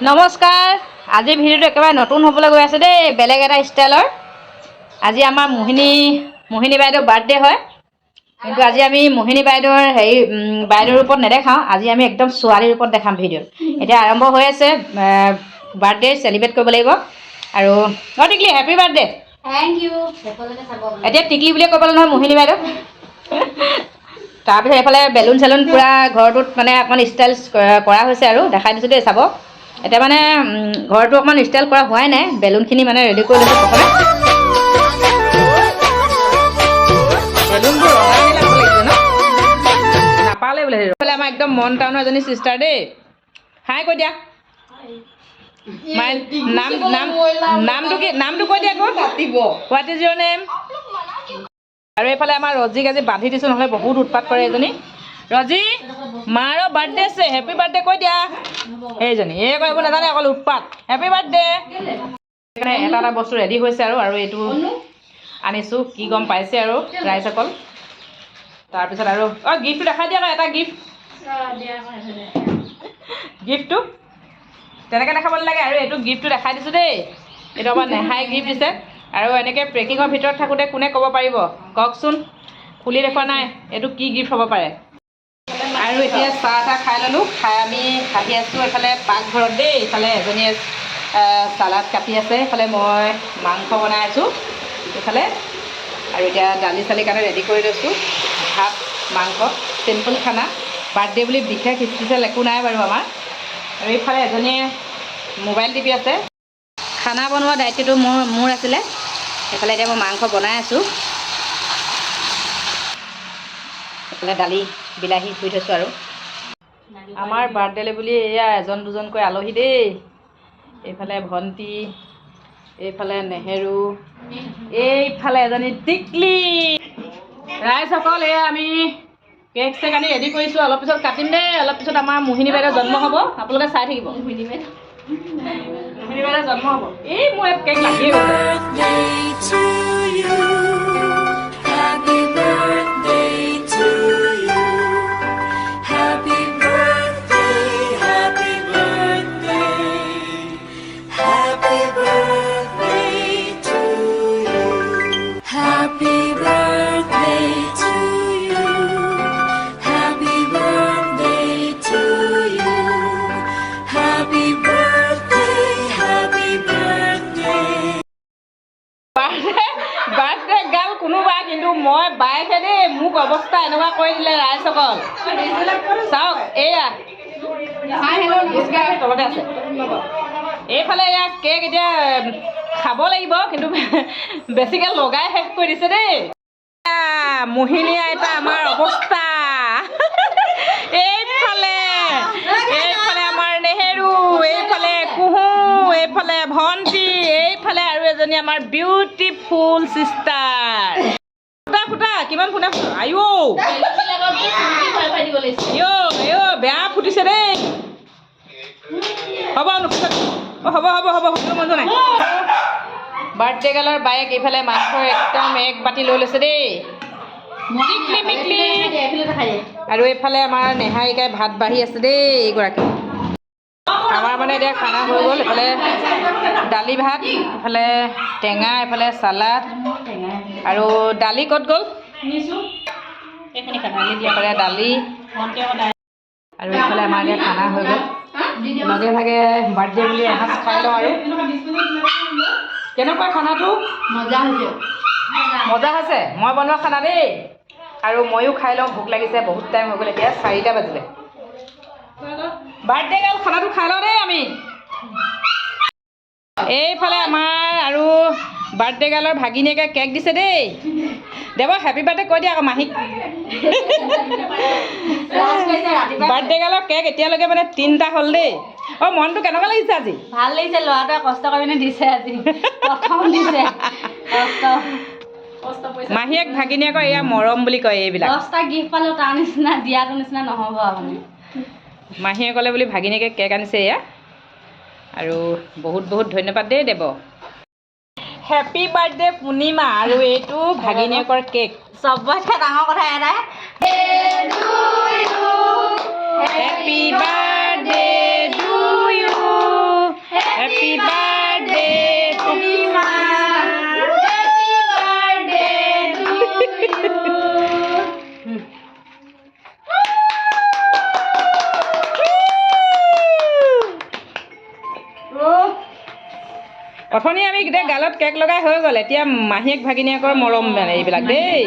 নমস্কাৰ। আজি ভিডিঅ'টো একেবাৰে নতুন হ'বলৈ গৈ আছে দেই, বেলেগ এটা ষ্টাইলৰ। আজি আমাৰ মোহিনী বাইদেউৰ বাৰ্থডে হয়, কিন্তু আজি আমি মোহিনী বাইদেউৰ বাইদেউৰ ৰূপত নেদেখাওঁ। আজি আমি একদম ছোৱালীৰ ৰূপত দেখাম ভিডিঅ'ত। এতিয়া আৰম্ভ হৈ আছে, বাৰ্থডে চেলিব্ৰেট কৰিব লাগিব। আৰু টিকলি হেপী বাৰ্থডে। Thank U. এতিয়া টিকলি বুলিয়ে ক'ব নহয় মোহিনী বাইদেউ। তাৰপিছত এইফালে বেলুন চেলুন পূৰা ঘৰটোত মানে অকণমান ষ্টাইল কৰা হৈছে আৰু দেখাই দিছোঁ দেই চাব। এতিয়া মানে ঘৰটো অকণমান ষ্টাইল কৰা হোৱাই নাই, বেলুনখিনি মানে ৰেডি কৰি লৈছোঁ প্ৰথমে। বেলুনবোৰ ৰঙা নীলা হ'ব লাগিছে ন, নাপালে বোলে। এইফালে আমাৰ একদম মন টাউনৰ এজনী চিষ্টাৰ দেই, হাই কৈ দিয়া। নামটো কৈ দিয়া আকৌ। What is your name? আৰু এইফালে আমাৰ ৰজিক আজি বান্ধি দিছোঁ, নহ'লে বহুত উৎপাত কৰে এজনী। ৰজি, মাৰো বাৰ্থডে আছে, হেপী বাৰ্থডে কৈ দিয়া। এইজনী এই কৰিব নাজানে, অকল উৎপাত। Happy birthday. সেইকাৰণে এটা এটা বস্তু ৰেডি হৈছে আৰু এইটো আনিছোঁ, কি গম পাইছে আৰু ৰাইজসকল। তাৰপিছত আৰু গিফ্টটো দেখাই দিয়া আকৌ, এটা গিফ্টটো তেনেকৈ দেখাব নালাগে। আৰু এইটো গিফ্টটো দেখাই দিছোঁ দেই, এইটো আমাৰ নেহাই গিফ্ট দিছে। আৰু এনেকৈ পেকিঙৰ ভিতৰত থাকোঁতে কোনে ক'ব পাৰিব কওকচোন? খুলি দেখুওৱা নাই, এইটো কি গিফ্ট হ'ব পাৰে। আৰু এতিয়া চাহ তাহ খাই ল'লোঁ, খাই আমি আহি আছোঁ এইফালে পাকঘৰত দেই। ইফালে এজনীয়ে চালাড কাটি আছে, এইফালে মই মাংস বনাই আছোঁ এইফালে। আৰু এতিয়া দালি চালিৰ কাৰণে ৰেডি কৰি লৈছোঁ, ভাত মাংস চিম্পুল খানা। বাৰ্থডে বুলি বিশেষ স্পেচিয়েল একো নাই বাৰু আমাৰ। আৰু এইফালে এজনীয়ে মোবাইল টিপি আছে। খানা বনোৱা দায়িত্বটো মোৰ আছিলে। এইফালে এতিয়া মই মাংস বনাই আছোঁ, এইফালে দালি বিলাহী ধুই থৈছোঁ। আৰু আমাৰ বাৰ্থডেলৈ বুলি এয়া এজন দুজনকৈ আলহী দেই। এইফালে ভণ্টি, এইফালে নেহেৰু, এইফালে এজনী টিকলি। ৰাইজসকল, এয়া আমি কেক চেক আনি ৰেডি কৰিছোঁ, অলপ পিছত কাটিম দেই। অলপ পিছত আমাৰ মোহিনী বাইদেউৰ জন্ম হ'ব, আপোনালোকে চাই থাকিব। মোহিনী বাইদেউৰ জন্ম হ'ব। এই মোৰ ইয়াত কেক লাগিয়ে গৈছে। বাৰ্থডে গাল কোনোবা, কিন্তু মই বাইকহে দেই। মোক অৱস্থা এনেকুৱা কৰি দিলে ৰাইজসকল। চাওক এয়া তলতে আছে। এইফালে এয়া কেক এতিয়া খাব লাগিব, কিন্তু বেছিকৈ লগাই শেষ কৰি দিছে দেই। মোহিনী আইতা আমাৰ অৱস্থা। এইফালে আমাৰ নেহেৰু, এইফালে কুহু, এইফালে ভণ্টি, এইফালে আৰু এজনী আমাৰ বিউটিফুল চিষ্টাৰ। ফুটা কিমান ফুটা আইও বেয়া ফুটিছে দেই। হ'ব হ'ব মনটো নাই। বাৰ্থডে গালৰ বাইক এইফালে মাংস একদম এক বাতি লৈ লৈছে দেই। আৰু এইফালে আমাৰ নেহাৰিকাই ভাত বাঢ়ি আছে দেই। এইগৰাকী আমাৰ মানে এতিয়া খানা হৈ গ'ল। এইফালে দালি ভাত, এইফালে টেঙা, এইফালে চালাড। আৰু দালি ক'ত গ'ল? এইফালে দালি আৰু এইফালে আমাৰ এতিয়া খানা হৈ গ'ল। লগে ভাগে বাৰ্থডে বুলি এসাঁজ খাই লওঁ। আৰু কেনেকুৱা খানাটো? মজা হৈছে। মই বনোৱা খানা দেই। আৰু ময়ো খাই লওঁ, ভোক লাগিছে, বহুত টাইম হৈ গ'ল। এতিয়া 4টা বাজিলে। বাৰ্থডে গাল খানাটো খাই লওঁ দেই আমি। এইফালে আমাৰ আৰু বাৰ্থডে গালৰ ভাগিনীয়েকে কেক দিছে দেই। দেৱ হেপী বাৰ্থডে কৈ দিয়া আকৌ মাহীক। বাৰ্থডে গালৰ কেক এতিয়ালৈকে মানে 3টা হ'ল দেই। মনটো কেনেকুৱা লাগিছে আজি? ভাল লাগিছে, ল'ৰাটোৱে কষ্ট কৰি পিনে দিছে আজি। প্ৰথম দিছে মাহীয়েক ভাগিনীয়েকৰ এয়া মৰম বুলি কয় এইবিলাক। 10টা গিফ্ট পালোঁ, তাৰ নিচিনা দিয়াটো নিচিনা নহ'ব আপুনি। মাহীয়েকলে বুলি ভাগিনীয়েকে কেক আনিছে এয়া। আৰু বহুত বহুত ধন্যবাদ দেই দেৱ। হেপী বাৰ্থডে পূৰ্ণিমা। আৰু এইটো ভাগিনীয়েকৰ কেক। চবতকৈ ডাঙৰ কথা এটাই, হেপী বাৰ্থডে টু ইউ। অথনি আমি গোটেই গালত কেক লগাই হৈ গ'ল এতিয়া মাহীয়েক ভাগিনীয়েকৰ মৰম মানে এইবিলাক দেই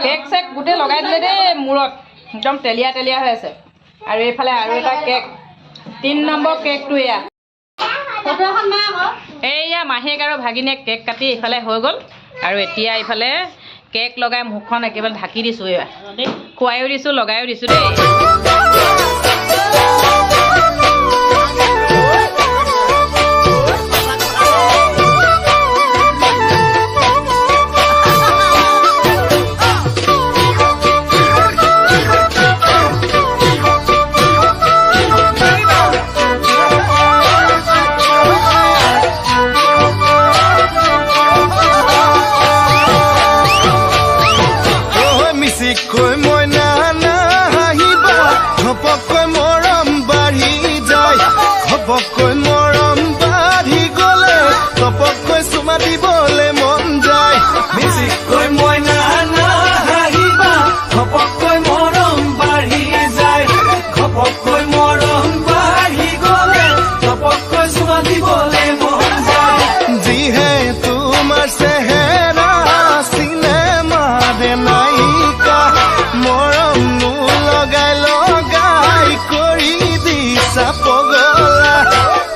কেক চেক গোটেই লগাই দিলে দেই মূৰত একদম তেলীয়া তেলীয়া হৈ আছে আৰু এইফালে আৰু এটা কেক 3 নম্বৰ কেকটো এয়া এইয়া মাহীয়েক আৰু ভাগিনীয়েক কেক কাটি এইফালে হৈ গ'ল আৰু এতিয়া এইফালে কেক লগাই মুখখন একেবাৰে ঢাকি দিছোঁ এয়া খুৱাইও দিছোঁ লগাইও দিছোঁ দেই ঘপককৈ মৰম বাঢ়ি গ'লে ঘপককৈ চুমা দিবলৈ মন যায় মিচিককৈ মইনা নাহিবা ঘপককৈ মৰম বাঢ়ি যায় ঘপককৈ মৰম বাঢ়ি গ'লে ঘপককৈ চুমা দিবলৈ মন যায় যিহে তোমাৰ চেহেৰা চিনেমা দে নায়িকা মৰম লগাই লগাই কৰি দিছা পগলা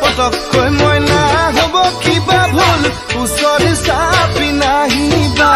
পতককৈ মইনা হ'ব কিবা ভুল ওচৰ চাপি নাহিবা